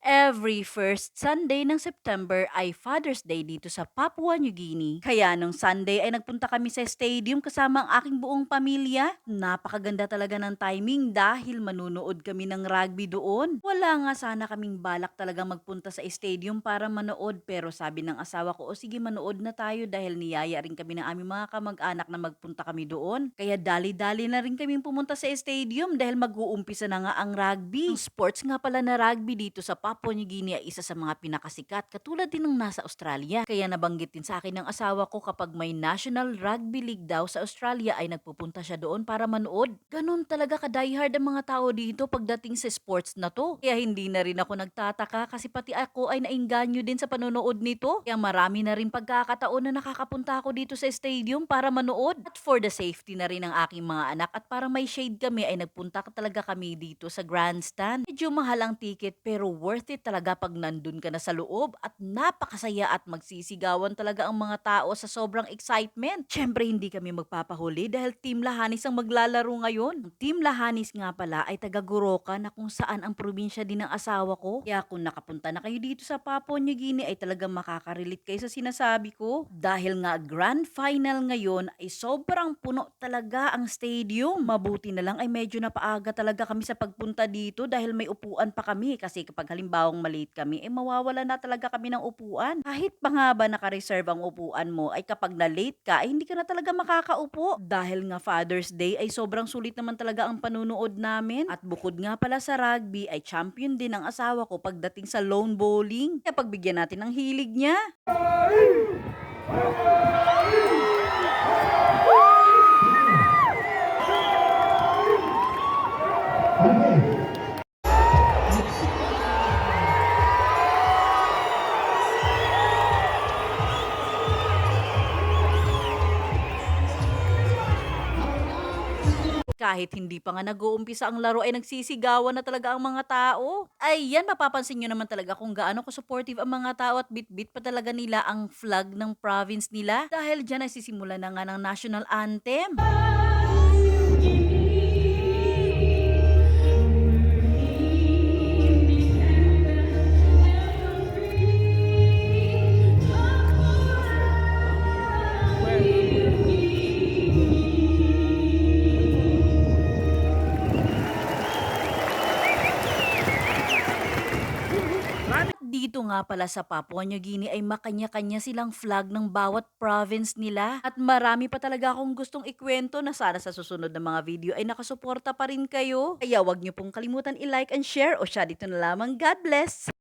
Every first Sunday ng September ay Father's Day dito sa Papua New Guinea. Kaya nung Sunday ay nagpunta kami sa stadium kasama ang aking buong pamilya. Napakaganda talaga ng timing dahil manunood kami ng rugby doon. Wala nga sana kaming balak talaga magpunta sa stadium para manood pero sabi ng asawa ko, o sige manood na tayo dahil niyaya rin kami ng aming mga kamag-anak na magpunta kami doon. Kaya dali-dali na rin kaming pumunta sa stadium dahil mag-uumpisa na nga ang rugby. Ang sports nga pala na rugby dito sa Papua New Guinea ay isa sa mga pinakasikat katulad din ng nasa Australia. Kaya nabanggit din sa akin ng asawa ko kapag may National Rugby League daw sa Australia ay nagpupunta siya doon para manood. Ganun talaga ka-diehard ang mga tao dito pagdating sa sports na to. Kaya hindi na rin ako nagtataka kasi pati ako ay nainganyo din sa panonood nito. Kaya marami na rin pagkakataon na nakakapunta ako dito sa stadium para manood. At for the safety na rin ng aking mga anak at para may shade kami ay nagpunta talaga kami dito sa grandstand. Medyo mahal ang ticket pero worth it talaga pag nandun ka na sa loob at napakasaya at magsisigawan talaga ang mga tao sa sobrang excitement. Syempre hindi kami magpapahuli dahil Team Lahanis ang maglalaro ngayon. Ang Team Lahanis nga pala ay taga Goroka na kung saan ang probinsya din ng asawa ko. Kaya kung nakapunta na kayo dito sa Papua New Guinea ay talagang makaka-relate kayo sa sinasabi ko. Dahil nga grand final ngayon ay sobrang puno talaga ang stadium. Mabuti na lang ay medyo napaaga talaga kami sa pagpunta dito dahil may upuan pa kami kasi kapag halimbawang malate kami mawawala na talaga kami ng upuan. Kahit pa nga ba naka-reserve ang upuan mo ay kapag na-late ka ay hindi ka na talaga makakaupo. Dahil nga Father's Day ay sobrang sulit naman talaga ang panunood namin. At bukod nga pala sa rugby ay champion din ang asawa ko pagdating sa lone bowling. Kaya pagbigyan natin ng hilig niya. Kahit hindi pa nga nag-uumpisa ang laro ay nagsisigawan na talaga ang mga tao. Ayan, mapapansin nyo naman talaga kung gaano ko supportive ang mga tao at bit-bit pa talaga nila ang flag ng province nila. Dahil dyan ay sisimula na nga ng national anthem. Dito nga pala sa Papua New Guinea ay makanya-kanya silang flag ng bawat province nila. At marami pa talaga akong gustong ikwento na sana sa susunod na mga video ay nakasuporta pa rin kayo. Kaya wag niyo pong kalimutan i-like and share o siya dito na lamang. God bless!